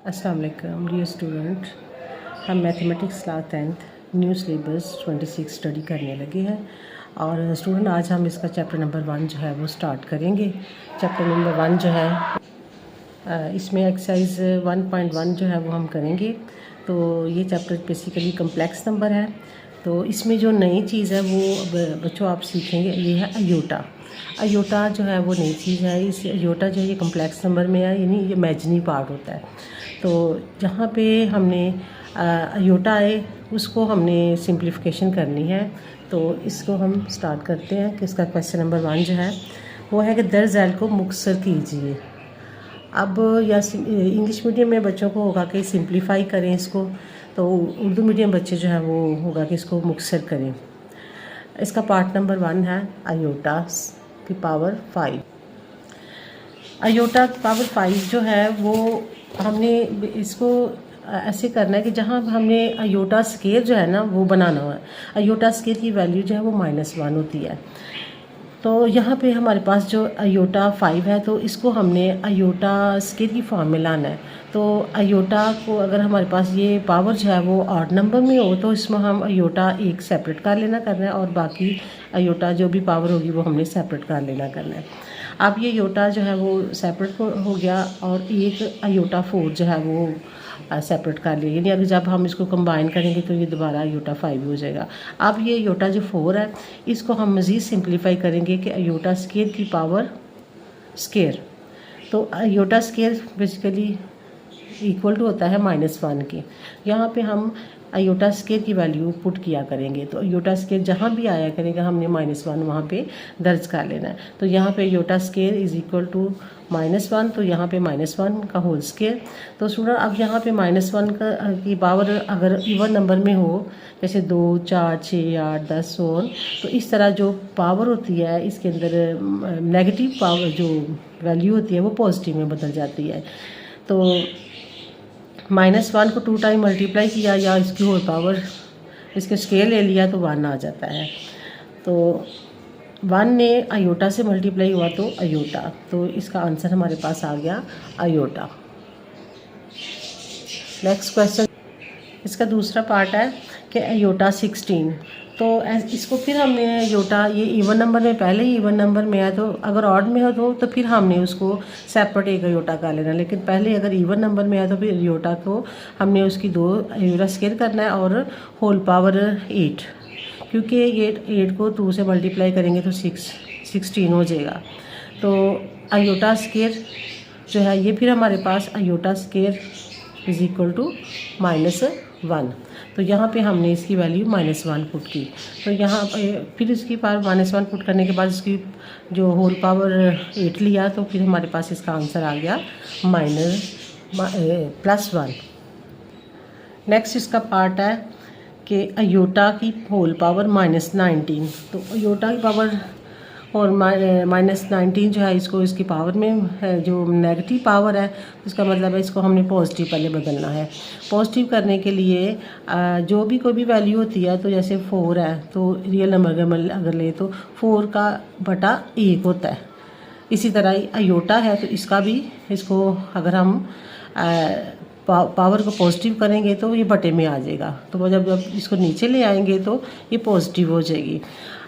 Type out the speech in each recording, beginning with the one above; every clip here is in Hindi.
अस्सलाम वालेकुम डियर स्टूडेंट। हम mathematics class 10th new syllabus 26 study करने लगे हैं और स्टूडेंट आज हम इसका चैप्टर नंबर 1 जो है वो स्टार्ट करेंगे। चैप्टर नंबर 1 जो है इसमें एक्सरसाइज 1.1 जो है वो हम करेंगे। तो ये चैप्टर बेसिकली कम्प्लेक्स नंबर है। तो इसमें जो नई चीज़ है वो बच्चों आप सीखेंगे, ये है अयोटा। अयोटा जो है वो नई चीज़ है। इस अयोटा जो है ये कम्प्लेक्स नंबर में है, यानी ये इमेजिनरी पार्ट होता है। तो जहाँ पे हमने अयोटा आए उसको हमने सिंप्लीफिकेशन करनी है। तो इसको हम स्टार्ट करते हैं कि इसका क्वेश्चन नंबर 1 जो है वो है कि दर झैल को मुख्तसर कीजिए। अब या इंग्लिश मीडियम में बच्चों को होगा कि सिंप्लीफाई करें इसको, तो उर्दू मीडियम बच्चे जो हैं वो होगा कि इसको मुख्तसर करें। इसका पार्ट नंबर 1 है अयोटा की पावर 5। अयोटा पावर 5 जो है वो हमने इसको ऐसे करना है कि जहाँ हमने अयोटा स्केयर जो है ना वो बनाना है। अयोटा स्केयर की वैल्यू जो है वो -1 होती है। तो यहाँ पे हमारे पास जो अयोटा 5 है तो इसको हमने अयोटा स्केयर की फॉर्म में लाना है। तो अयोटा को अगर हमारे पास ये पावर जो है वो ऑड नंबर में हो तो इसमें हम अयोटा एक सेपरेट कर लेना करना है और बाकी अयोटा जो भी पावर होगी वो हमने सेपरेट कर लेना करना है। अब ये अयोटा जो है वो सेपरेट हो गया और एक अयोटा 4 जो है वो सेपरेट कर लिया, यानी अगर जब हम इसको कंबाइन करेंगे तो ये दोबारा अयोटा 5 हो जाएगा। अब ये अयोटा जो 4 है इसको हम मज़ीद सिंप्लीफाई करेंगे कि अयोटा स्केयर की पावर स्केयर। तो iota square basically equal to होता है -1 के। यहाँ पे हम अयोटा स्केयर की वैल्यू पुट किया करेंगे। तो अयोटा स्केयर जहाँ भी आया करेगा हमने -1 वहाँ पे दर्ज कर लेना है। तो यहाँ पे iota square is equal to -1, तो यहाँ पे -1 का होल स्केयर। तो स्टूडेंट अब यहाँ पे -1 की पावर अगर इवन नंबर में हो, जैसे 2, 4, 6, 8, 10 और तो इस तरह जो पावर होती है इसके अंदर नेगेटिव पावर जो वैल्यू होती है वो पॉजिटिव में बदल जाती है। तो -1 को 2 टाइम मल्टीप्लाई किया या इसकी होल पावर इसके स्केल ले लिया तो 1 आ जाता है। तो 1 ने अयोटा से मल्टीप्लाई हुआ तो अयोटा, तो इसका आंसर हमारे पास आ गया अयोटा। नेक्स्ट क्वेश्चन, इसका दूसरा पार्ट है कि अयोटा 16। तो इसको फिर हमने अयोटा ये इवन नंबर में पहले ही इवन नंबर में है, तो अगर ऑड में हो तो फिर हमने उसको सेपरेट एक अयोटा कर लेना। लेकिन पहले अगर इवन नंबर में है तो फिर अयोटा को हमने उसकी 2 अयोटा स्केयर करना है और होल पावर 8, क्योंकि ये 8 को 2 से मल्टीप्लाई करेंगे तो 16 हो जाएगा। तो अयोटा स्केयर जो है ये फिर हमारे पास iota square is equal to -1। तो यहाँ पे हमने इसकी वैल्यू -1 पुट की। तो यहाँ फिर इसकी पावर -1 पुट करने के बाद इसकी जो होल पावर 8 लिया तो फिर हमारे पास इसका आंसर आ गया +1। नेक्स्ट इसका पार्ट है कि अयोटा की होल पावर -19। तो अयोटा की पावर और -19 जो है इसको इसकी पावर में है, जो नेगेटिव पावर है इसका मतलब है इसको हमने पॉजिटिव पहले बदलना है। पॉजिटिव करने के लिए जो भी कोई भी वैल्यू होती है, तो जैसे 4 है तो रियल नंबर अगर ले तो 4 का बटा 1 होता है। इसी तरह अयोटा है तो इसका भी इसको अगर हम पावर को पॉजिटिव करेंगे तो ये बटे में आ जाएगा। तो जब इसको नीचे ले आएंगे तो ये पॉजिटिव हो जाएगी।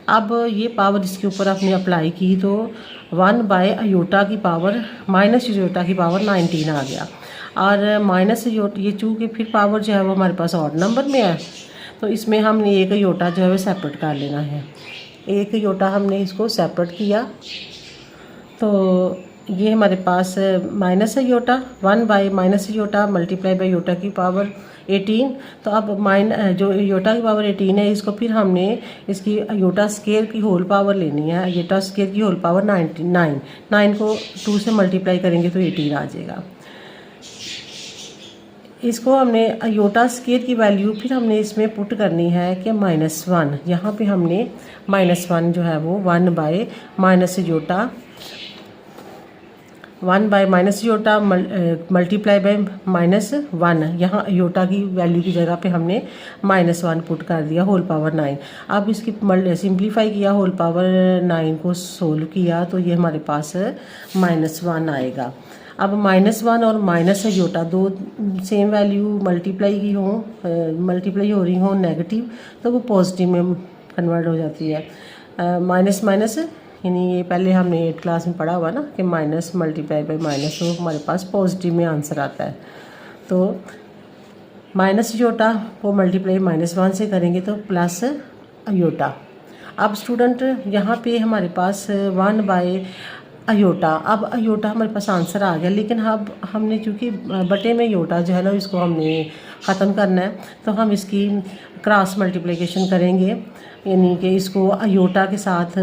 अब ये पावर इसके ऊपर आपने अप्लाई की तो 1/अयोटा की पावर -अयोटा की पावर 19 आ गया। और माइनस ये चूँकि फिर पावर जो है वो हमारे पास ऑड नंबर में है तो इसमें हमने एक अयोटा जो है वो सेपरेट कर लेना है। एक अयोटा हमने इसको सेपरेट किया तो ये हमारे पास -अयोटा 1/-अयोटा मल्टीप्लाई बाई अयोटा की पावर 18। तो अब जो अयोटा की पावर 18 है इसको फिर हमने इसकी अयोटा स्केयर की होल पावर लेनी है। अयोटा स्केयर की होल पावर 9 को 2 से मल्टीप्लाई करेंगे तो 18 आ जाएगा। इसको हमने अयोटा स्केयर की वैल्यू फिर हमने इसमें पुट करनी है कि -1। यहाँ पे हमने -1 जो है वो 1/-अयोटा 1/-अयोटा मल्टीप्लाई बाई -1। यहाँ अयोटा की वैल्यू की जगह पे हमने -1 पुट कर दिया होल पावर 9। अब इसकी सिंप्लीफाई किया, होल पावर 9 को सोल्व किया तो ये हमारे पास -1 आएगा। अब -1 और माइनस अयोटा दो सेम वैल्यू मल्टीप्लाई हो रही हो नेगेटिव, तो वो पॉजिटिव में कन्वर्ट हो जाती है। माइनस माइनस यानी ये पहले हमने 8th क्लास में पढ़ा हुआ ना कि माइनस मल्टीप्लाई बाई माइनस, तो हमारे पास पॉजिटिव में आंसर आता है। तो माइनस अयोटा को मल्टीप्लाई -1 से करेंगे तो प्लस अयोटा। अब स्टूडेंट यहाँ पे हमारे पास 1 बाय अयोटा, अब अयोटा हमारे पास आंसर आ गया, लेकिन अब हमने चूँकि बटे में अयोटा जो है ना इसको हमने ख़त्म करना है, तो हम इसकी क्रॉस मल्टीप्लिकेशन करेंगे, यानी कि इसको अयोटा के साथ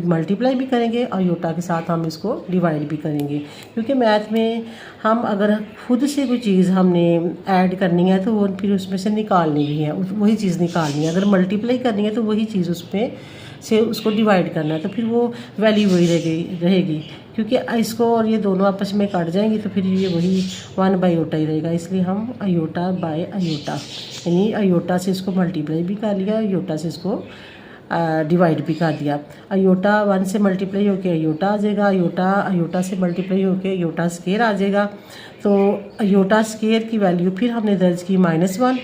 मल्टीप्लाई भी करेंगे, अयोटा के साथ हम इसको डिवाइड भी करेंगे। क्योंकि मैथ में हम अगर खुद से कोई चीज़ हमने ऐड करनी है तो वो फिर उसमें से निकालनी भी है, वही चीज़ निकालनी है। अगर मल्टीप्लाई करनी है तो वही चीज़ उसमें से उसको डिवाइड करना है, तो फिर वो वैल्यू वही रहेगी। क्योंकि इसको और ये दोनों आपस में काट जाएंगे तो फिर ये वही 1 बाई अयोटा ही रहेगा। इसलिए हम अयोटा बाय अयोटा, यानी अयोटा से इसको मल्टीप्लाई भी कर लिया, अयोटा से इसको डिवाइड भी कर दिया। अयोटा 1 से मल्टीप्लाई होके अयोटा आ जाएगा, अयोटा से मल्टीप्लाई होके अयोटा स्केयर आ जाएगा। तो अयोटा स्केयर की वैल्यू फिर हमने दर्ज की -1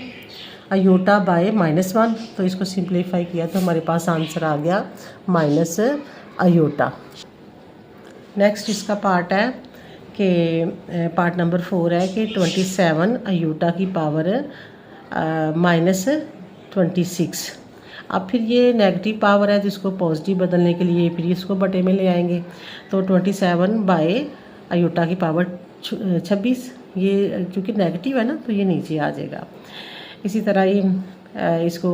अयोटा बाय -1, तो इसको सिंप्लीफाई किया तो हमारे पास आंसर आ गया माइनस अयोटा। नेक्स्ट इसका पार्ट है कि पार्ट नंबर 4 है कि 27 अयोटा की पावर -26। अब फिर ये नेगेटिव पावर है तो इसको पॉजिटिव बदलने के लिए फिर इसको बटे में ले आएंगे। तो 27 बाय अयोटा की पावर 26, ये चूँकि नेगेटिव है ना तो ये नीचे आ जाएगा। इसी तरह ये इसको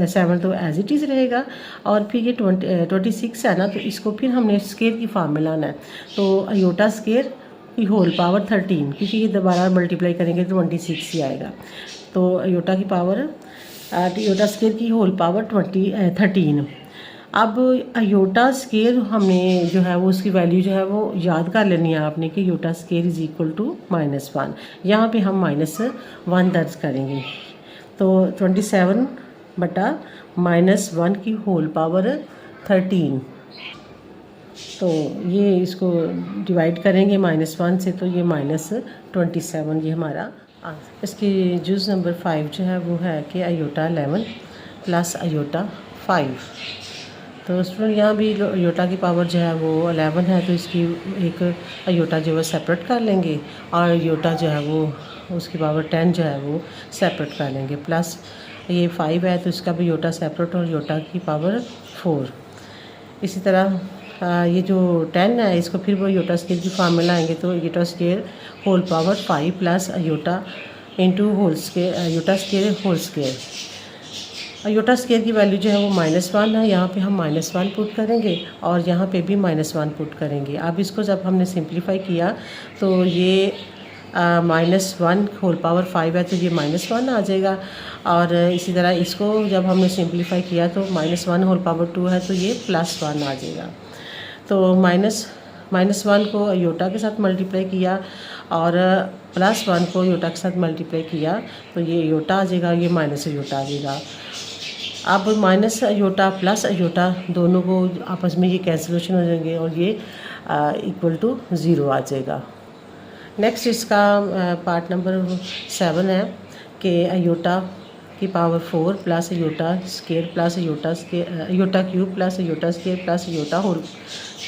7 तो एज इट इज़ रहेगा, और फिर ये 26 है ना तो इसको फिर हमने स्केयर की फॉर्म में लाना है। तो अयोटा स्केयर की होल पावर 13, क्योंकि ये दोबारा मल्टीप्लाई करेंगे तो 26 ही आएगा। तो अयोटा स्केयर की होल पावर 13। अब अयोटा स्केयर हमने जो है वो उसकी वैल्यू जो है वो याद कर लेनी है आपने कि iota square is equal to -1। यहाँ पे हम -1 दर्ज करेंगे। तो 27 बटा -1 की होल पावर 13, तो ये इसको डिवाइड करेंगे -1 से, तो ये -27 ये हमारा आंसर। इसकी जुज़ नंबर 5 जो है वो है कि अयोटा 11 प्लस अयोटा 5। तो स्टूडेंट यहाँ भी अयोटा की पावर जो है वो 11 है, तो इसकी एक अयोटा जो है सेपरेट कर लेंगे, और अयोटा जो है वो उसकी पावर 10 जो है वो सेपरेट कर लेंगे। प्लस ये 5 है तो इसका भी अयोटा सेपरेट, और अयोटा की पावर 4। इसी तरह ये जो 10 है इसको फिर वो अयोटा स्केयर की फॉर्म में लाएंगे, तो iota square whole power 5 plus iota into whole square, iota square whole square. Iota square की वैल्यू जो है वो -1 है, यहाँ पे हम -1 पुट करेंगे और यहाँ पे भी -1 पुट करेंगे। अब इसको जब हमने सिंप्लीफाई किया तो ये -1 होल पावर 5 है तो ये -1 आ जाएगा, और इसी तरह इसको जब हमने सिंप्लीफाई किया तो -1 होल पावर 2 है तो ये +1 आ जाएगा। तो -1 को अयोटा के साथ मल्टीप्लाई किया और +1 को अयोटा के साथ मल्टीप्लाई किया तो ये अयोटा आ जाएगा, ये माइनस अयोटा आ जाएगा। अब माइनस अयोटा प्लस अयोटा दोनों को आपस में ये कैंसिलेशन हो जाएंगे और ये इक्वल टू 0 आ जाएगा। नेक्स्ट इसका पार्ट नंबर 7 है कि अयोटा की power 4 plus iota square plus iota cube plus iota square plus iota whole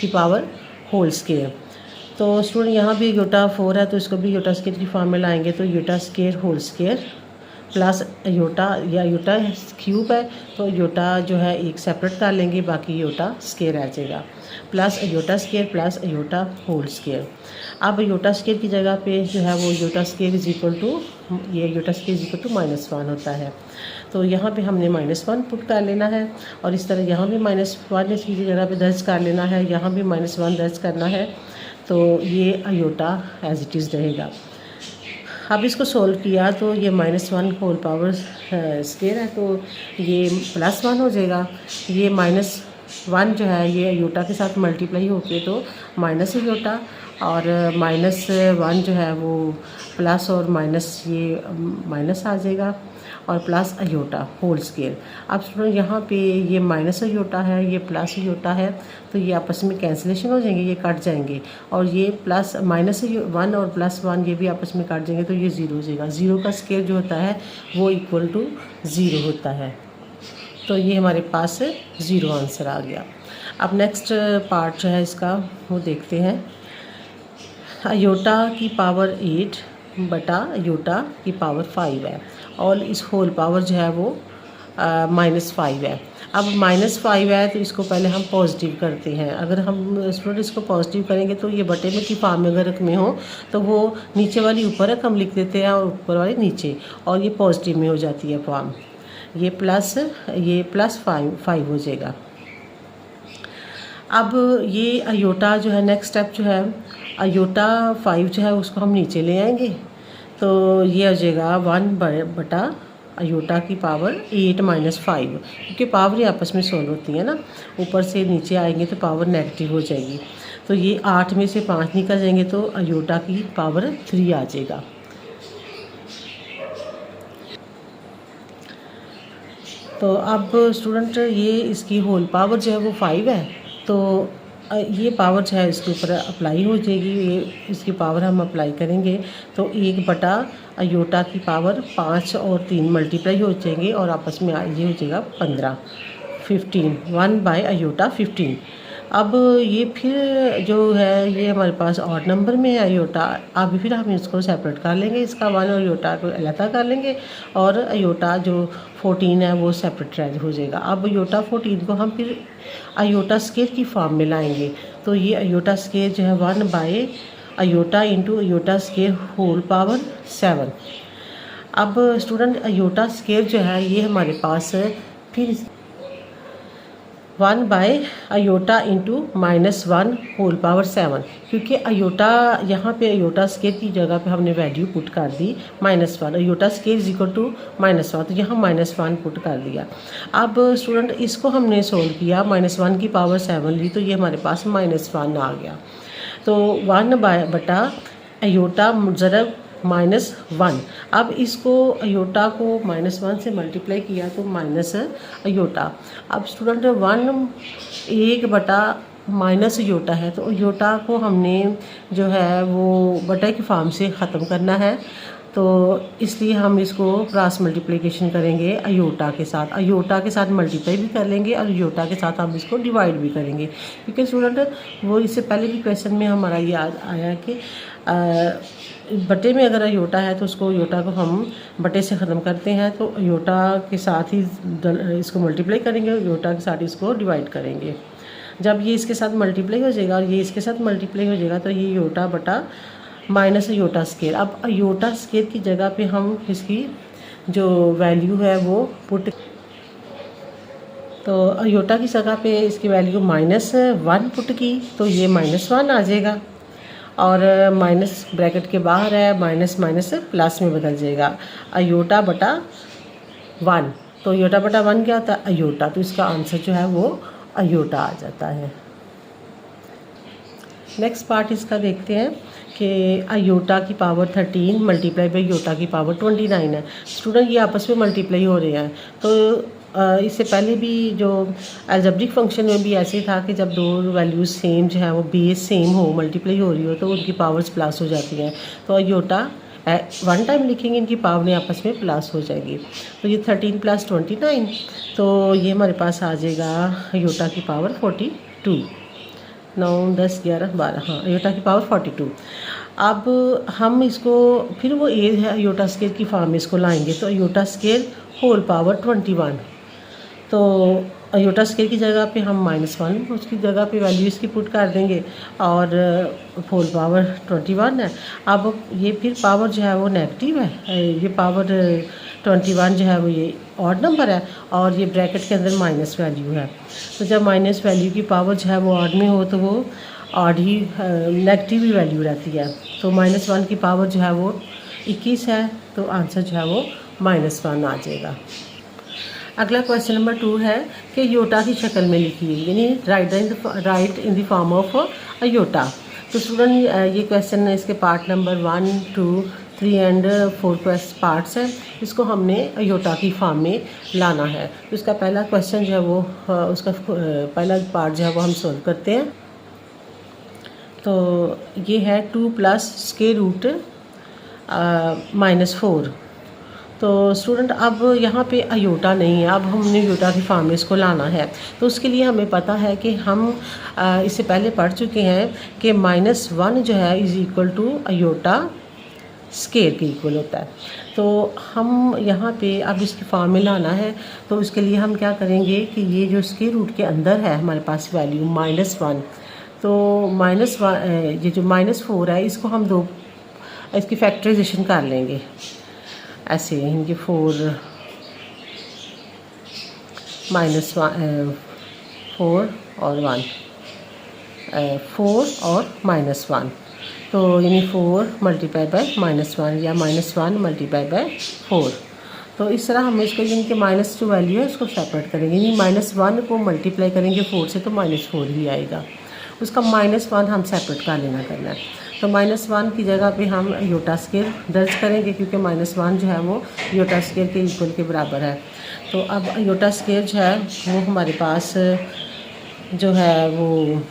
की पावर होल स्केयर। तो स्टूडेंट यहाँ भी अयोटा 4 है तो इसको भी अयोटा स्केयर की फॉर्म में लाएंगे, तो iota square whole square plus iota या अयोटा क्यूब है तो अयोटा जो है एक सेपरेट कर लेंगे, बाकी अयोटा स्केयर आ जाएगा, plus iota square plus iota whole square. अब अयोटा स्केयर की जगह पे जो है वो iota square is equal to ये iota square is equal to -1 होता है, तो यहाँ पे हमने -1 पुट कर लेना है और इस तरह यहाँ भी -1 इसकी जगह पे दर्ज कर लेना है, यहाँ भी -1 दर्ज करना है, तो ये अयोटा एज इट इज़ रहेगा। अब इसको सोल्व किया तो ये -1 होल पावर स्केयर है तो ये +1 हो जाएगा। ये -1 जो है ये अयोटा के साथ मल्टीप्लाई होके तो माइनस अयोटा, और -1 जो है वो प्लस और माइनस, ये माइनस आ जाएगा, और प्लस अयोटा होल स्केयर। अब स्टूडेंट यहाँ पे ये माइनस अयोटा है, ये प्लस अयोटा है, तो ये आपस में कैंसिलेशन हो जाएंगे, ये कट जाएंगे, और ये प्लस -1 और +1 ये भी आपस में कट जाएंगे, तो ये 0 हो जाएगा। 0 का स्केयर जो होता है वो इक्वल टू 0 होता है। तो ये हमारे पास 0 आंसर आ गया। अब नेक्स्ट पार्ट जो है इसका वो देखते हैं। अयोटा की पावर 8 बटा अयोटा की पावर 5 है, और इस होल पावर जो है वो -5 है। अब -5 है तो इसको पहले हम पॉजिटिव करते हैं। अगर हम स्टूडेंट इसको पॉजिटिव करेंगे तो ये बटे में की फॉर्म में अगर रकम में हो तो वो नीचे वाली ऊपर रकम लिख देते हैं और ऊपर वाली नीचे, और ये पॉजिटिव में हो जाती है फॉर्म। ये +5 हो जाएगा। अब ये अयोटा जो है, नेक्स्ट स्टेप जो है अयोटा 5 जो है उसको हम नीचे ले आएंगे, तो ये हो जाएगा 1 बटा अयोटा की पावर 8 - 5, क्योंकि पावर ही आपस में सोल्व होती है ना, ऊपर से नीचे आएंगे तो पावर नेगेटिव हो जाएगी। तो ये 8 में से 5 निकल जाएंगे तो अयोटा की पावर 3 आ जाएगा। तो अब स्टूडेंट ये इसकी होल पावर जो है वो 5 है, तो ये पावर जो है इसके ऊपर अप्लाई हो जाएगी। ये इसकी पावर हम अप्लाई करेंगे तो 1 बटा अयोटा की पावर 5 और 3 मल्टीप्लाई हो जाएंगे, और आपस में ये हो जाएगा 15, 1 बाय अयोटा 15। अब ये फिर जो है ये हमारे पास ऑड नंबर में है अयोटा। अब फिर हम इसको सेपरेट कर लेंगे, इसका 1 और अयोटा को अलग कर लेंगे, और अयोटा जो 14 है वो सेपरेट हो जाएगा। अब अयोटा 14 को हम फिर अयोटा स्केयर की फॉर्म में लाएंगे, तो ये अयोटा स्केयर जो है 1 by iota into iota square whole power 7। अब स्टूडेंट अयोटा स्केयर जो है ये हमारे पास फिर 1 by iota into -1 whole power 7, क्योंकि अयोटा यहाँ पे अयोटा स्केयर की जगह पे हमने वैल्यू पुट कर दी -1, iota square is equal to -1, तो यहाँ -1 पुट कर दिया। अब स्टूडेंट इसको हमने सोल्व किया, -1 की पावर 7 ली, तो ये हमारे पास -1 आ गया। तो 1 बटा अयोटा ज़रब -1। अब इसको अयोटा को -1 से मल्टीप्लाई किया तो माइनस अयोटा। अब स्टूडेंट 1 बटा माइनस अयोटा है, तो अयोटा को हमने जो है वो बटा की फॉर्म से ख़त्म करना है, तो इसलिए हम इसको क्रॉस मल्टीप्लिकेशन करेंगे अयोटा के साथ मल्टीप्लाई भी कर लेंगे, और अयोटा के साथ हम इसको डिवाइड भी करेंगे, क्योंकि स्टूडेंट वो इससे पहले भी क्वेश्चन में हमारा ये आया कि बटे में अगर अयोटा है तो उसको अयोटा को हम बटे से ख़त्म करते हैं, तो अयोटा के साथ ही इसको मल्टीप्लाई करेंगे, अयोटा के साथ इसको डिवाइड करेंगे। जब ये इसके साथ मल्टीप्लाई हो जाएगा और ये इसके साथ मल्टीप्लाई हो जाएगा तो ये अयोटा बटा माइनस अयोटा स्केयर। अब अयोटा स्केयर की जगह पे हम इसकी जो वैल्यू है वो पुट, तो अयोटा की जगह पे इसकी वैल्यू -1 पुट की, तो ये -1 आ जाएगा, और माइनस ब्रैकेट के बाहर है, माइनस माइनस प्लस में बदल जाएगा। अयोटा बटा 1, तो अयोटा बटा 1 क्या होता है अयोटा, तो इसका आंसर जो है वो अयोटा आ जाता है। नेक्स्ट पार्ट इसका देखते हैं कि अयोटा की पावर 13 मल्टीप्लाई बाई अयोटा की पावर 29 है। स्टूडेंट ये आपस में मल्टीप्लाई हो रहे हैं, तो इससे पहले भी जो अलजेब्रिक फंक्शन में भी ऐसे था कि जब दो वैल्यूज़ सेम जो है वो बेस सेम हो, मल्टीप्लाई हो रही हो, तो उनकी पावर्स प्लस हो जाती हैं। तो अयोटा 1 टाइम लिखेंगे, इनकी पावर आपस में प्लस हो जाएगी। तो ये 13 + 29, तो ये हमारे पास आ जाएगा अयोटा की पावर 42। 9 10 11 12, हाँ अयोटा की पावर 42। अब हम इसको फिर वो ए है अयोटा स्केयर की फॉर्म में इसको लाएंगे, तो अयोटा स्केयर होल पावर 21, तो अयोटा स्केयर की जगह पे हम -1 उसकी जगह पे वैल्यू इसकी पुट कर देंगे, और होल पावर 21 है। अब ये फिर पावर जो है वो नेगेटिव है, ये पावर 21 जो है वो ये ऑड नंबर है, और ये ब्रैकेट के अंदर माइनस वैल्यू है। तो जब माइनस वैल्यू की पावर जो है वो ऑड में हो तो वो ऑड ही नेगेटिव ही वैल्यू रहती है। तो -1 की पावर जो है वो 21 है, तो आंसर जो है वो -1 आ जाएगा। अगला क्वेश्चन नंबर 2 है कि अयोटा की शक्ल में लिखिए, यानी right in the form of iota. तो स्टूडेंट ये क्वेश्चन है, इसके पार्ट नंबर 1, 2, 3 एंड 4 पार्ट्स हैं। इसको हमने अयोटा की फॉर्म में लाना है। तो इसका पहला क्वेश्चन जो है वो उसका पहला पार्ट जो है वो हम सोल्व करते हैं। तो ये है 2 प्लस स्क्वायर रूट -4। तो स्टूडेंट अब यहाँ पे अयोटा नहीं है, अब हमने अयोटा की फॉर्म में इसको लाना है। तो उसके लिए हमें पता है कि हम इससे पहले पढ़ चुके हैं कि -1 जो है is equal to aorta square के इक्वल होता है। तो हम यहाँ पे अब इसकी फॉर्म में लाना है। तो इसके लिए हम क्या करेंगे कि ये जो स्क्वायर रूट के अंदर है हमारे पास वैल्यू -1, तो -1 ये जो -4 है इसको हम इसकी फैक्टराइजेशन कर लेंगे ऐसे, इनके 4 और 1 4 और -1, तो यानी 4 मल्टीप्लाई बाय -1 या -1 मल्टीप्लाई बाय 4। तो इस तरह हम इसको इनके -2 वैल्यू है उसको सेपरेट करेंगे, यानी -1 को मल्टीप्लाई करेंगे 4 से तो -4 ही आएगा। उसका -1 हम सेपरेट कर लेना करना है। तो -1 की जगह पे हम अयोटा स्क्वायर दर्ज करेंगे, क्योंकि -1 जो है वो अयोटा स्क्वायर के इक्वल के बराबर है। तो अब अयोटा स्क्वायर जो है वो हमारे पास जो है वो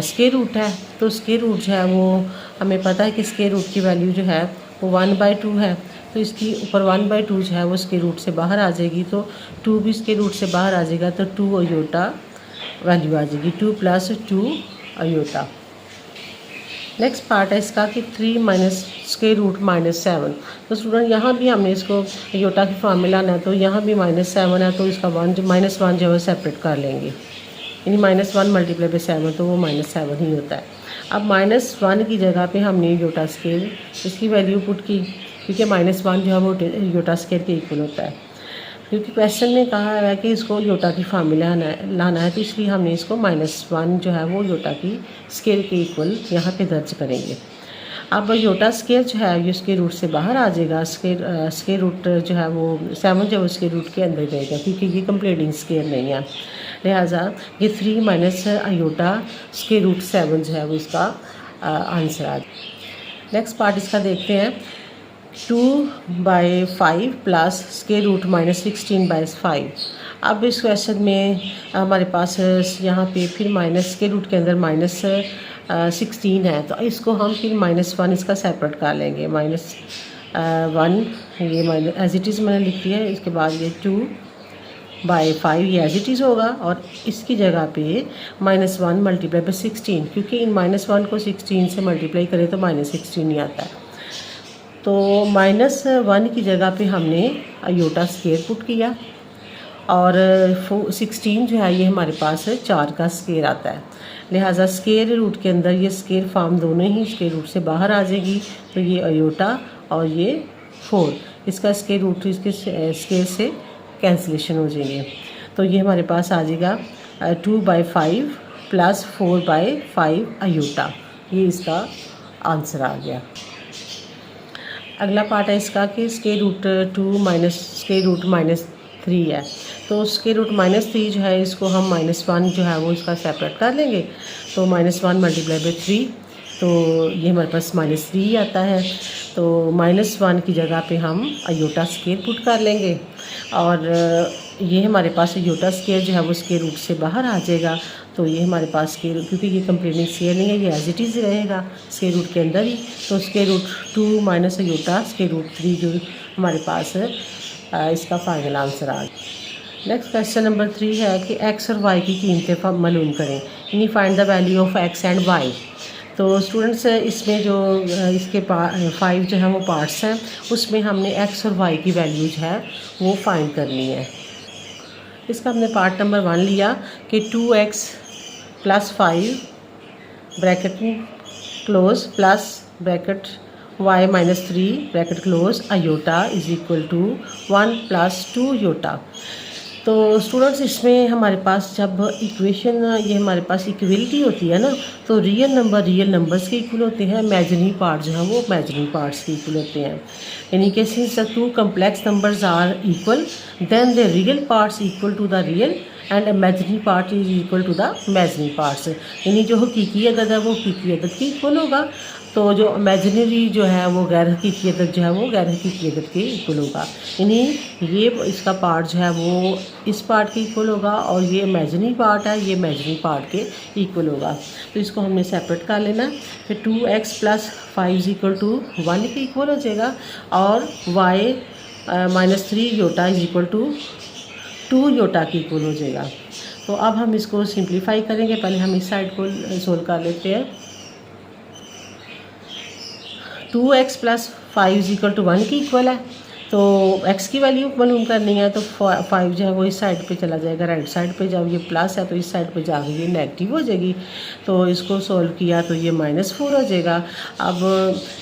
स्क्वायर रूट है। तो स्क्वायर रूट जो है वो हमें पता है कि स्क्वायर रूट की वैल्यू जो है वो 1/2 है। तो इसकी ऊपर 1/2 जो है वो स्क्वायर रूट से बाहर आ जाएगी, तो 2 भी स्क्वायर रूट से बाहर आ जाएगा, तो 2 अयोटा वैल्यू आ जाएगी, 2 + 2 अयोटा। नेक्स्ट पार्ट है इसका कि 3 माइनस स्क्वायर रूट -7। तो स्टूडेंट यहाँ भी हमने इसको अयोटा की फॉर्म में लाना है, तो यहाँ भी -7 है, तो इसका -1 जो है सेपरेट कर लेंगे, यानी -1 मल्टीप्लाई बाय 7 तो वो -7 ही होता है। अब -1 की जगह पे हमने अयोटा स्क्वायर इसकी वैल्यू पुट की, क्योंकि -1 जो है वो अयोटा स्क्वायर के इक्वल होता है। क्योंकि क्वेश्चन में कहा है कि इसको अयोटा की फॉर्म में लाना है, तो इसलिए हमने इसको -1 जो है वो अयोटा की स्क्वायर के इक्वल यहाँ पे दर्ज करेंगे। अब अयोटा स्क्वायर जो है ये स्क्वायर रूट से बाहर आ जाएगा, स्क्वायर रूट जो है वो 7 जो है स्क्वायर रूट के अंदर जाएगा, क्योंकि ये कंप्लीटिंग स्क्वायर नहीं है, लिहाजा ये 3 माइनस अयोटा स्क्वायर रूट 7 जो है वो इसका आंसर आ जाएगा। नेक्स्ट पार्ट इसका देखते हैं, 2/5 प्लस स्क्वायर रूट -16/5। अब इस क्वेश्चन में हमारे पास यहाँ पे फिर माइनस स्क्वायर रूट के अंदर -16 है, तो इसको हम फिर -1 इसका सेपरेट कर लेंगे। -1 ये एज इट इज़ मैंने लिख दिया है, इसके बाद ये 2/5 ये एज इट इज़ होगा, और इसकी जगह पे -1 मल्टीप्लाई बाय 16, क्योंकि इन -1 को 16 से मल्टीप्लाई करें तो -16 ही आता है। तो -1 की जगह पे हमने अयोटा स्क्वायर पुट किया, और 16 जो है ये हमारे पास 4 का स्क्वायर आता है, लिहाजा स्क्वायर रूट के अंदर ये स्क्वायर फॉर्म दोनों ही स्क्वायर रूट से बाहर आ जाएगी, तो ये अयोटा और ये 4 इसका स्क्वायर रूट इसके स्क्वायर से कैंसिलेशन हो जाएंगे। तो ये हमारे पास आ जाएगा 2/5 प्लस 4/5 अयोटा, ये इसका आंसर आ गया। अगला पार्ट है इसका कि square root 2 minus square root -3 है, तो स्क्वायर रूट -3 जो है इसको हम -1 जो है वो इसका सेपरेट कर लेंगे, तो -1 मल्टीप्लाई बाय 3, तो ये हमारे पास -3 आता है। तो -1 की जगह पे हम अयोटा स्क्वायर पुट कर लेंगे, और ये हमारे पास अयोटा स्क्वायर जो है वो स्क्वायर रूट से बाहर आ जाएगा, तो ये हमारे पास स्क्वायर, क्योंकि ये कंप्लीटिंग स्क्वायर नहीं है, ये एज इट इज़ रहेगा स्क्वायर रूट के अंदर ही, तो square root 2 minus iota square root 3 जो हमारे पास है इसका फाइनल आंसर आ गया। नेक्स्ट क्वेश्चन नंबर 3 है कि x और y की कीमतें मालूम करें, यानी find the value of x and y। तो स्टूडेंट्स इसमें जो इसके 5 जो है वो पार्ट्स हैं, उसमें हमने x और y की वैल्यू जो है वो फाइंड करनी है। इसका हमने पार्ट नंबर 1 लिया कि 2x + 5 bracket close plus bracket y - 3 bracket close iota is equal to 1 + 2 iota. तो तो स्टूडेंट्स इसमें हमारे पास जब इक्वेशन ये हमारे पास इक्वलिटी होती है ना, तो रियल नंबर्स के इक्वल होते हैं, इमेजिनरी पार्ट जो है वो इमेजिनरी पार्ट्स के इक्वल होते हैं। यानी कि since the two complex numbers are equal then the real parts equal to the real and imaginary part is equal to the imaginary parts. यानी जो हकीकी अदद है वो हकीकी अदद के इक्वल होगा, तो जो इमेजिनरी जो है वो गैर हकीकी अदद जो है वो गैर हकीकी अदद के इक्वल होगा। यानी ये इसका पार्ट जो है वो इस पार्ट के इक्वल होगा, और ये इमेजिनरी पार्ट है ये इमेजिनरी पार्ट के इक्वल होगा। तो इसको हमने सेपरेट कर लेना। फिर 2x + 5 = 1 के इक्वल हो जाएगा, और y - 3 iota is equal to 2 iota के इक्वल हो जाएगा। तो अब हम इसको सिंप्लीफाई करेंगे। पहले हम इस साइड को सोल्व कर लेते हैं। 2x + 5 = 1 के इक्वल है, तो x की वैल्यू मालूम करनी है, तो 5 जो है वो इस साइड पे चला जाएगा राइट साइड पे। जब ये प्लस है तो इस साइड पे जाके ये नेगेटिव हो जाएगी। तो इसको सॉल्व किया तो ये -4 हो जाएगा। अब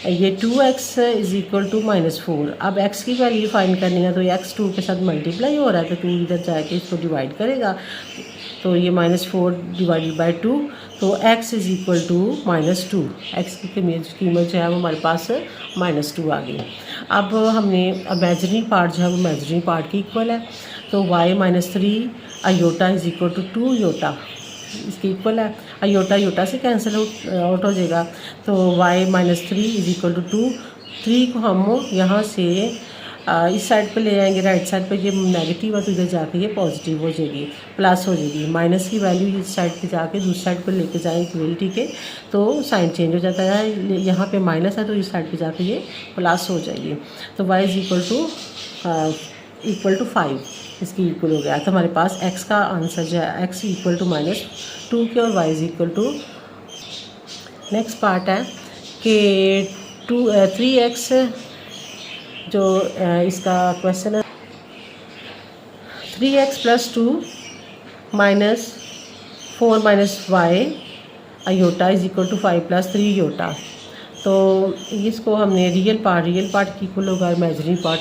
ये 2x = -4। अब x की वैल्यू फाइंड करनी है, तो x 2 के साथ मल्टीप्लाई हो रहा है, तो 2 इधर जाके इसको डिवाइड करेगा, तो ये -4 / 2, तो x = -2। x की कीमत जो है वो हमारे पास -2 आ गई। अब हमने इमेजिनरी पार्ट जो है वो इमेजिनरी पार्ट की इक्वल है, तो y - 3 iota is equal to 2 iota इसके इक्वल है। अयोटा योटा से कैंसिल आउट हो जाएगा, तो y - 3 इज इक्वल टू 2। 3 को हम यहाँ से इस साइड पे ले जाएंगे राइट साइड पे, ये नेगेटिव है तो इधर जाके ये पॉजिटिव हो जाएगी, प्लस हो जाएगी। माइनस की वैल्यू इस साइड पे जाके दूसरी साइड पे लेके जाएंगे इक्वलिटी के, तो साइन चेंज हो जाता है। यहाँ पे माइनस है तो इस साइड पे जाके ये प्लस हो जाएगी। तो y = 5 इसकी इक्वल हो गया। तो हमारे पास x का आंसर जो है x = -2 के, और y = नेक्स्ट पार्ट है कि 3x जो इसका क्वेश्चन है 3x + 2 - 4 - y iota is equal to 5 + 3 iota. तो इसको हमने रियल पार्ट की इक्वल होगा, इमेजिनरी पार्ट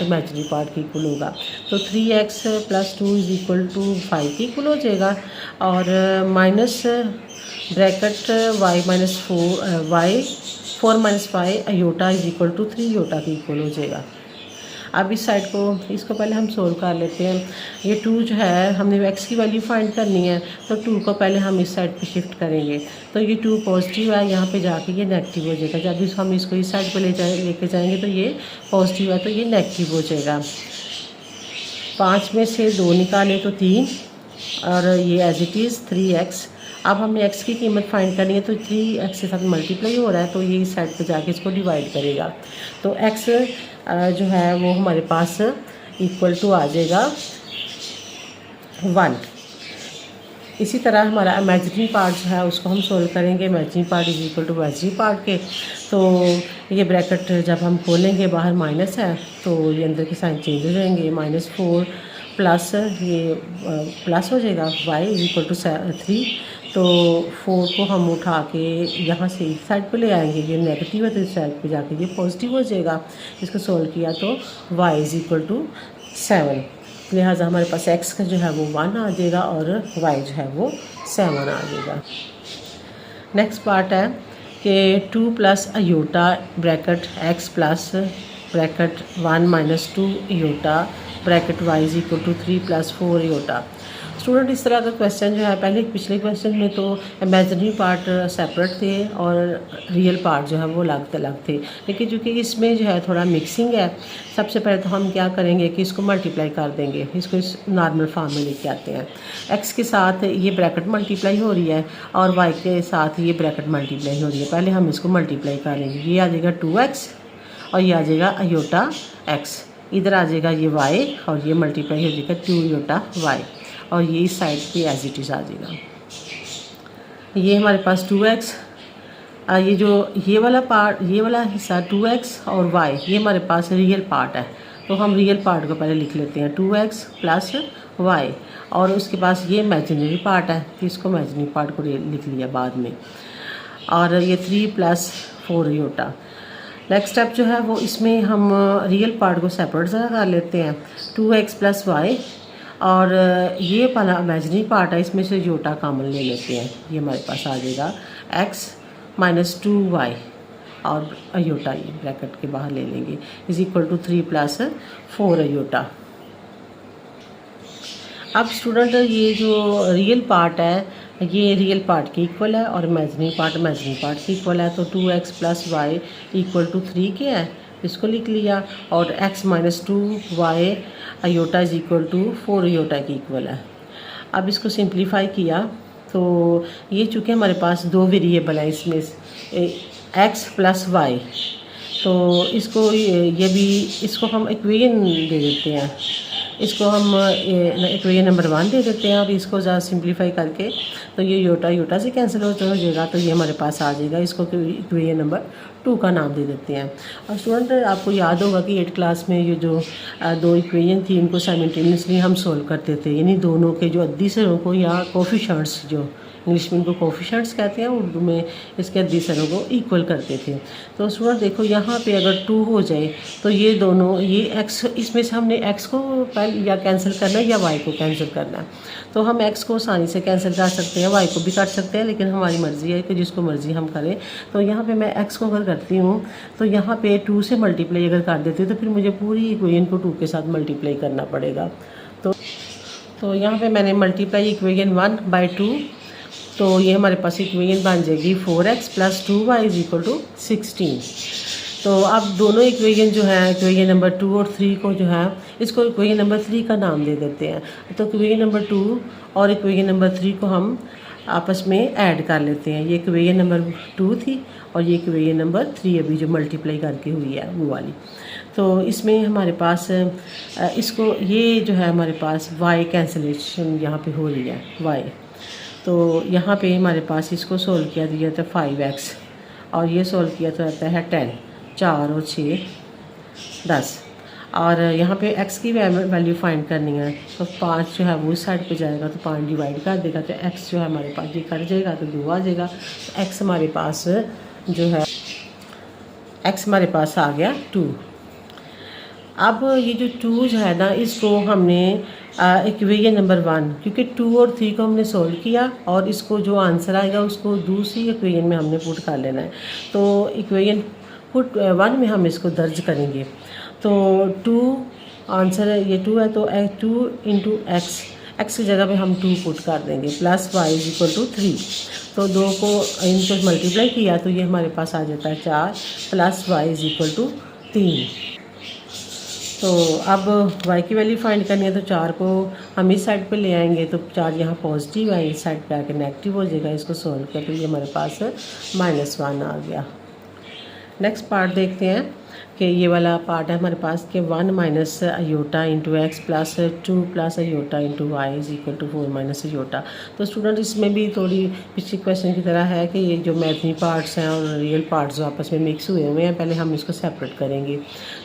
की इक्वल होगा। तो 3x + 2 इज इक्वल टू 5 की इक्वल हो जाएगा, और minus bracket y - 4 - 5 iota is equal to 3 iota की इक्वल हो जाएगा। अब इस साइड को इसको पहले हम सोल्व कर लेते हैं। ये 2 जो है हमने x की वैल्यू फाइंड करनी है, तो 2 को पहले हम इस साइड पे शिफ्ट करेंगे, तो ये 2 पॉजिटिव है, यहाँ पे जाके ये नेगेटिव हो जाएगा। जब हम इसको इस साइड पे लेके जाएंगे तो ये पॉजिटिव है तो ये नेगेटिव हो जाएगा। 5 में से 2 निकालें तो 3, और ये एज इट इज़ 3x। अब हमें x की कीमत फाइंड करनी है, तो 3x के साथ मल्टीप्लाई हो रहा है, तो ये इस साइड पे जाके इसको डिवाइड करेगा, तो x जो है वो हमारे पास इक्वल टू आ जाएगा 1। इसी तरह हमारा इमेजिनरी पार्ट जो है उसको हम सोल्व करेंगे। Imaginary part is equal to imaginary part के, तो ये ब्रैकेट जब हम खोलेंगे बाहर माइनस है तो ये अंदर के साइन चेंज हो जाएंगे। -4 प्लस ये प्लस हो जाएगा y = 3, तो 4 को हम उठा के यहाँ से इस साइड पे ले आएंगे, ये नेगेटिव है तो इस साइड पे जाके ये पॉजिटिव हो जाएगा। इसको सोल्व किया तो y = 7, लिहाजा हमारे पास x का जो है वो 1 आ जाएगा, और y जो है वो 7 आ जाएगा। नेक्स्ट पार्ट है कि 2 + iota bracket x plus bracket 1 - 2 iota bracket y = 3 + 4 iota. Student इस तरह का क्वेश्चन जो है, पहले पिछले क्वेश्चन में तो इमेजिनरी पार्ट सेपरेट थे और रियल पार्ट जो है वो अलग अलग थे, लेकिन चूँकि इसमें जो है थोड़ा मिक्सिंग है, सबसे पहले तो हम क्या करेंगे कि इसको मल्टीप्लाई कर देंगे, इसको इस नॉर्मल फॉर्म में लेके आते हैं। x के साथ ये ब्रैकेट मल्टीप्लाई हो रही है और y के साथ ये ब्रैकेट मल्टीप्लाई हो रही है। पहले हम इसको मल्टीप्लाई करेंगे, ये आ जाएगा 2x और ये आ जाएगा अयोटा x, इधर आ जाएगा ये y और ये मल्टीप्लाई हो जाएगा 2 योटा y, और ये इस साइड पे एज इट इज़ आ जाएगा। ये हमारे पास 2x, ये वाला हिस्सा 2x और y ये हमारे पास रियल पार्ट है, तो हम रियल पार्ट को पहले लिख लेते हैं 2x + y, और उसके पास ये इमेजिनरी पार्ट है तो इसको इमेजिनरी पार्ट को लिख लिया बाद में, और ये 3 + 4 योटा। नेक्स्ट स्टेप जो है वो इसमें हम रियल पार्ट को सेपरेट कर लेते हैं। 2x + y और ये वाला इमेजिनरी पार्ट है, इसमें से योटा कॉमन ले लेते हैं, ये हमारे पास आ जाएगा x माइनस 2y और अयोटा ये ब्रैकेट के बाहर ले लेंगे is equal to 3 plus 4 iota. अब स्टूडेंट ये जो रियल पार्ट है ये रियल पार्ट के इक्वल है और इमेजिनरी पार्ट के इक्वल है, तो 2x plus Y equal to 3 के है, इसको लिख लिया, और x minus 2y iota is equal to 4 iota के इक्वल है। अब इसको सिंप्लीफाई किया तो ये चूँकि हमारे पास दो वेरिएबल है इसमें x प्लस वाई, तो इसको ये भी इसको हम इक्वेशन दे देते हैं, इसको हम इक्वेशन नंबर 1 दे देते हैं और इसको ज़्यादा सिंप्लीफाई करके तो ये योटा से कैंसिल हो जाएगा, तो ये हमारे पास आ जाएगा, इसको इक्वेशन नंबर 2 का नाम दे देते हैं। और स्टूडेंट आपको याद होगा कि 8th क्लास में ये जो दो इक्वेशन थी इनको साइमल्टेनियसली हम सोल्व करते थे, यानी दोनों के जो अद्दी सरों को या कोफिशिएंट्स जो इंग्लिश में इनको कोफिशिएंट्स कहते हैं, उर्दू में इसके अद्दी सरों को इक्वल करते थे। तो स्टूडेंट देखो यहाँ पे अगर 2 हो जाए तो ये दोनों ये x, इसमें से हमने x को पहले या कैंसिल करना है या y को कैंसिल करना है, तो हम x को आसानी से कैंसिल कर सकते हैं, y को भी कर सकते हैं, लेकिन हमारी मर्ज़ी है कि जिसको मर्ज़ी हम करें। तो यहाँ पे मैं x को अगर करती हूँ तो यहाँ पे 2 से मल्टीप्लाई अगर कर देती हूँ तो फिर मुझे पूरी इक्वेशन को 2 के साथ मल्टीप्लाई करना पड़ेगा। तो यहाँ पे मैंने मल्टीप्लाई इक्वेशन 1/2, तो ये हमारे पास इक्वेशन बन जाएगी 4x plus 2y is equal to 16। तो अब दोनों इक्वेशन जो है इक्वेशन नंबर 2 और 3 को जो है इसको इक्वेशन नंबर 3 का नाम दे देते हैं। तो इक्वेशन नंबर 2 और इक्वेशन नंबर 3 को हम आपस में ऐड कर लेते हैं, ये इक्वेशन नंबर 2 थी और ये इक्वेशन नंबर 3 अभी जो मल्टीप्लाई करके हुई है वो वाली। तो इसमें हमारे पास इसको ये जो है हमारे पास y कैंसिलेशन यहाँ पे हो रही है y, तो यहाँ पे हमारे पास इसको सोल्व किया तो जाता है 5x और ये सोल्व किया तो आता है 10, 4 और 6 10, और यहाँ पे x की वैल्यू फाइंड करनी है, तो 5 जो है वो इस साइड पे जाएगा तो 5 डिवाइड कर देगा, तो x जो है हमारे पास ये कट जाएगा तो 2 आ जाएगा, तो x हमारे पास जो है x हमारे पास आ गया 2। अब ये जो 2 जो है ना इसको हमने इक्वेशन नंबर 1, क्योंकि 2 और 3 को हमने सोल्व किया और इसको जो आंसर आएगा उसको दूसरी इक्वेशन में हमने पुट कर लेना है, तो इक्वेशन पुट 1 में हम इसको दर्ज करेंगे। तो 2 आंसर है, ये 2 है तो 2 इंटू एक्स की जगह पे हम 2 पुट कर देंगे plus y is equal to 3, तो 2 को इनको मल्टीप्लाई किया तो ये हमारे पास आ जाता है 4 plus y is equal to 3। तो अब y की वैल्यू फाइंड करनी है, तो 4 को हम इस साइड पे ले आएंगे तो 4 यहाँ पॉजिटिव है, इस साइड पे आके नेगेटिव हो जाएगा, इसको सोल्व करके ये हमारे पास -1 आ गया। नेक्स्ट पार्ट देखते हैं कि ये वाला पार्ट है हमारे पास कि 1 minus iota into x plus 2 plus iota into y is equal to 4 minus iota. तो स्टूडेंट इसमें भी थोड़ी पिछले क्वेश्चन की तरह है कि ये जो मैथनी पार्ट्स हैं और रियल पार्ट्स जो आपस में मिक्स हुए हुए हैं, पहले हम इसको सेपरेट करेंगे।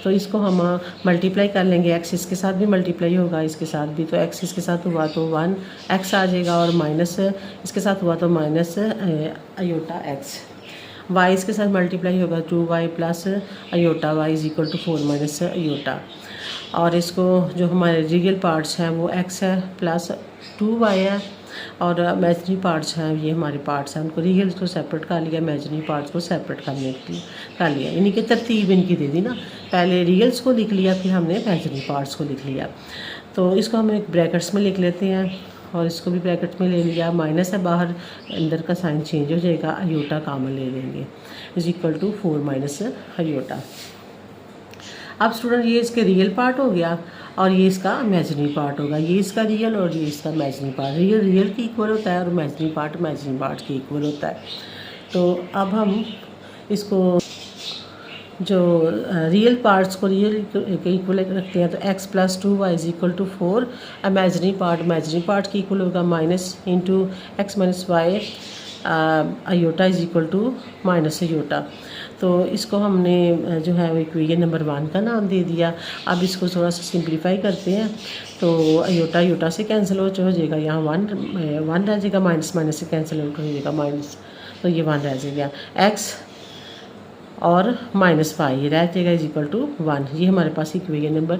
तो इसको हम मल्टीप्लाई कर लेंगे, एक्स इसके साथ भी मल्टीप्लाई होगा, इसके साथ भी, तो एक्स इसके साथ हुआ तो 1 एक्स आ जाएगा और माइनस इसके साथ हुआ तो माइनस अयोटा एक्स। वाई इसके साथ मल्टीप्लाई होगा 2y plus iota y is equal to 4 minus iota. और इसको जो हमारे रियल पार्ट्स हैं वो x है प्लस 2y है, और इमेजिनरी पार्ट्स हैं ये हमारे पार्ट्स हैं, उनको रियल्स को सेपरेट कर लिया, इमेजिनरी पार्ट्स को सेपरेट करने के लिए कर लिया, यानी कि तरतीब इनकी दे दी ना, पहले रियल्स को लिख लिया फिर हमने इमेजिनरी पार्ट्स को लिख लिया। तो इसको हम एक ब्रैकेट्स में लिख लेते हैं और इसको भी ब्रैकेट में ले लिया, माइनस है बाहर, अंदर का साइन चेंज हो जाएगा, अयोटा कॉमन ले लेंगे is equal to 4 minus iota. अब स्टूडेंट ये इसके रियल पार्ट हो गया और ये इसका इमेजिनरी पार्ट होगा, ये इसका रियल और ये इसका इमेजिनरी पार्ट, रियल के इक्वल होता है और इमेजिनरी पार्ट के इक्वल होता है। तो अब हम इसको जो रियल पार्ट्स को रियल के इक्वल रखते हैं, तो x plus 2y is equal to 4, imaginary part के इक्वल होगा minus into x minus y iota is equal to minus iota. तो इसको हमने जो है वो इक्वेशन नंबर 1 का नाम दे दिया। अब इसको थोड़ा सा सिंप्लीफाई करते हैं, तो अयोटा से कैंसिल हो जाएगा, यहाँ 1 रह जाएगा, माइनस से कैंसिल हो जाएगा माइनस, तो ये 1 रह जाएगा, x और माइनस वाई रह जाएगा इज इक्वल टू 1। ये हमारे पास इक्वेशन नंबर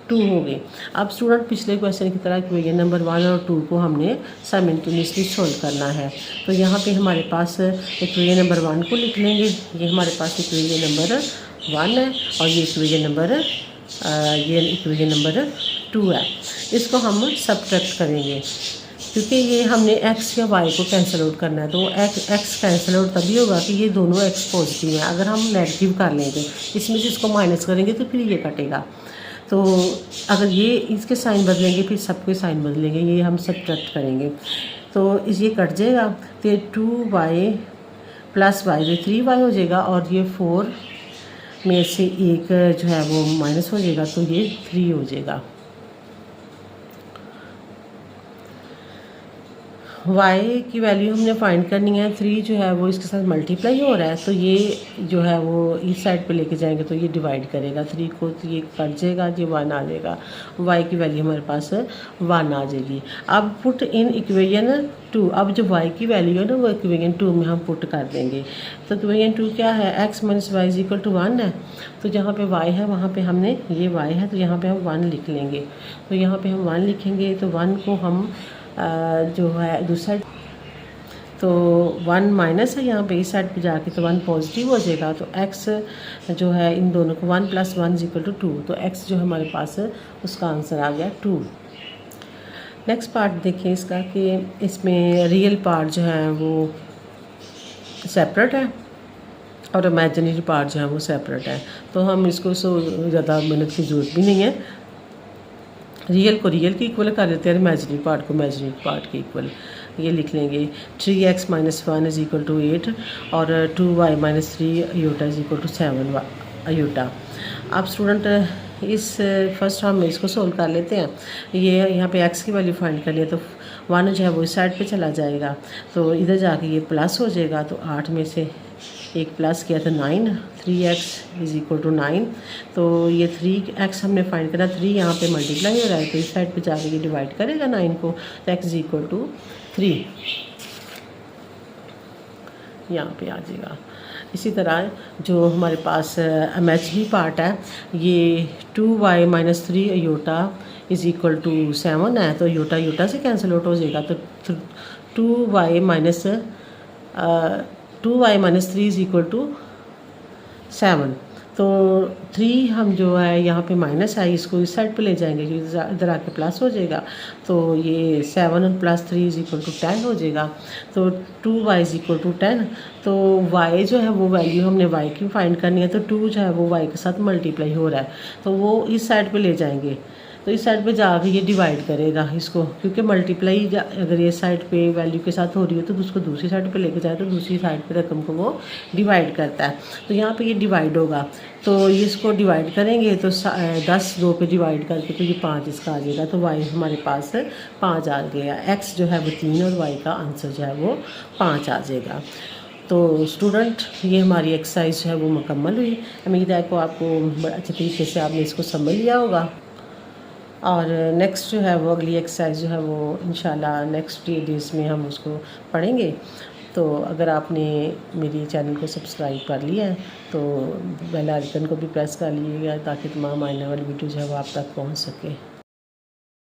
2 हो गई। अब स्टूडेंट पिछले क्वेश्चन की तरह इक्वेशन नंबर 1 और 2 को हमने साइमल्टेनियसली सोल्व करना है। तो यहाँ पे हमारे पास इक्वेशन नंबर 1 को लिख लेंगे, ये हमारे पास इक्वेशन नंबर 1 है और ये इक्वेशन नंबर 2 है। इसको हम सब्ट्रैक्ट करेंगे क्योंकि ये हमने x या y को कैंसिल आउट करना है। तो x कैंसिल आउट तभी होगा कि ये दोनों x पॉजिटिव हैं। अगर हम नेगेटिव कर लेंगे, इसमें से इसको माइनस करेंगे तो फिर ये कटेगा। तो अगर ये इसके साइन बदलेंगे फिर सबके साइन बदलेंगे, ये हम सब्ट्रैक्ट करेंगे तो ये कट जाएगा। तो 2y प्लस y जो 3y हो जाएगा और ये 4 में से एक जो है वो माइनस हो जाएगा तो ये 3 हो जाएगा। y की वैल्यू हमने फाइंड करनी है। 3 जो है वो इसके साथ मल्टीप्लाई हो रहा है तो ये जो है वो इस साइड पे लेके जाएंगे तो ये डिवाइड करेगा 3 को, तो ये कट जाएगा, ये 1 आ जाएगा। y की वैल्यू हमारे पास 1 आ जाएगी। अब पुट इन इक्वेशन 2, अब जो y की वैल्यू है ना वो इक्वेशन 2 में हम पुट कर देंगे। तो इक्वेशन 2 क्या है, x minus y is equal to 1 है। तो जहाँ पे y है वहाँ पे हमने ये y है तो यहाँ पे हम 1 लिख लेंगे। तो यहाँ पे हम 1 लिखेंगे तो 1 को हम जो है दूसरी साइड, तो 1 माइनस है यहाँ पे, इस साइड पे जाके तो 1 पॉजिटिव हो जाएगा। तो x जो है इन दोनों को 1 + 1 = 2, तो x जो हमारे पास है उसका आंसर आ गया 2। नेक्स्ट पार्ट देखिए इसका कि इसमें रियल पार्ट जो है वो सेपरेट है और इमेजिनरी पार्ट जो है वो सेपरेट है। तो हम इसको ज़्यादा मेहनत की ज़रूरत भी नहीं है, रियल को रियल के इक्वल कर देते हैं, इमेजिनरी पार्ट को इमेजिनरी पार्ट के इक्वल। ये लिख लेंगे 3x - 1 = 8 और 2y - 3 अयोटा = 7 अयोटा। अब स्टूडेंट इस फर्स्ट हम इसको सोल्व कर लेते हैं। ये यहाँ पे x की वैल्यू फाइंड करनी है तो 1 जो है वो इस साइड पे चला जाएगा तो इधर जाके ये प्लस हो जाएगा। तो 8 में से एक प्लस किया तो 9, 3x = 9। तो ये 3x हमने फाइंड करा, 3 यहाँ पे मल्टीप्लाई हो रहा है तो इस साइड पे जाके ये डिवाइड करेगा 9 को, तो x = 3 यहाँ पे आ जाएगा। इसी तरह जो हमारे पास इमेजिनरी पार्ट है ये 2y - 3 अयोटा = 7 है। तो अयोटा से कैंसिल आउट हो जाएगा तो 2y - 3 = 7। तो 3 हम जो है यहाँ पे माइनस है इसको इस साइड पे ले जाएंगे, इधर आके प्लस हो जाएगा। तो ये 7 + 3 = 10 हो जाएगा। तो 2y = 10। तो y जो है वो वैल्यू हमने y की फाइंड करनी है तो 2 जो है वो y के साथ मल्टीप्लाई हो रहा है तो वो इस साइड पे ले जाएंगे। तो इस साइड पे जाके ये डिवाइड करेगा इसको, क्योंकि मल्टीप्लाई अगर ये साइड पे वैल्यू के साथ हो रही है तो उसको दूसरी साइड पे लेके जाए तो दूसरी साइड पे रकम को वो डिवाइड करता है। तो यहाँ पे ये डिवाइड होगा तो इसको डिवाइड करेंगे तो 10 2 पे डिवाइड करके तो ये 5 इसका आ जाएगा। तो y हमारे पास 5 आ गया, x जो है वो 3 और y का आंसर जो है वो 5 आ जाएगा। तो स्टूडेंट ये हमारी एक्सरसाइज जो है वो मुकम्मल हुई। उम्मीद है को आपको बड़े अच्छे तरीके से आपने इसको समझ लिया होगा और नेक्स्ट जो है वो अगली एक्सरसाइज जो है वो इंशाल्लाह नेक्स्ट डेज़ में हम उसको पढ़ेंगे। तो अगर आपने मेरी चैनल को सब्सक्राइब कर लिया है तो बेल आइकन को भी प्रेस कर लीजिएगा ताकि तमाम आने वाली वीडियो जो है वो आप तक पहुंच सके।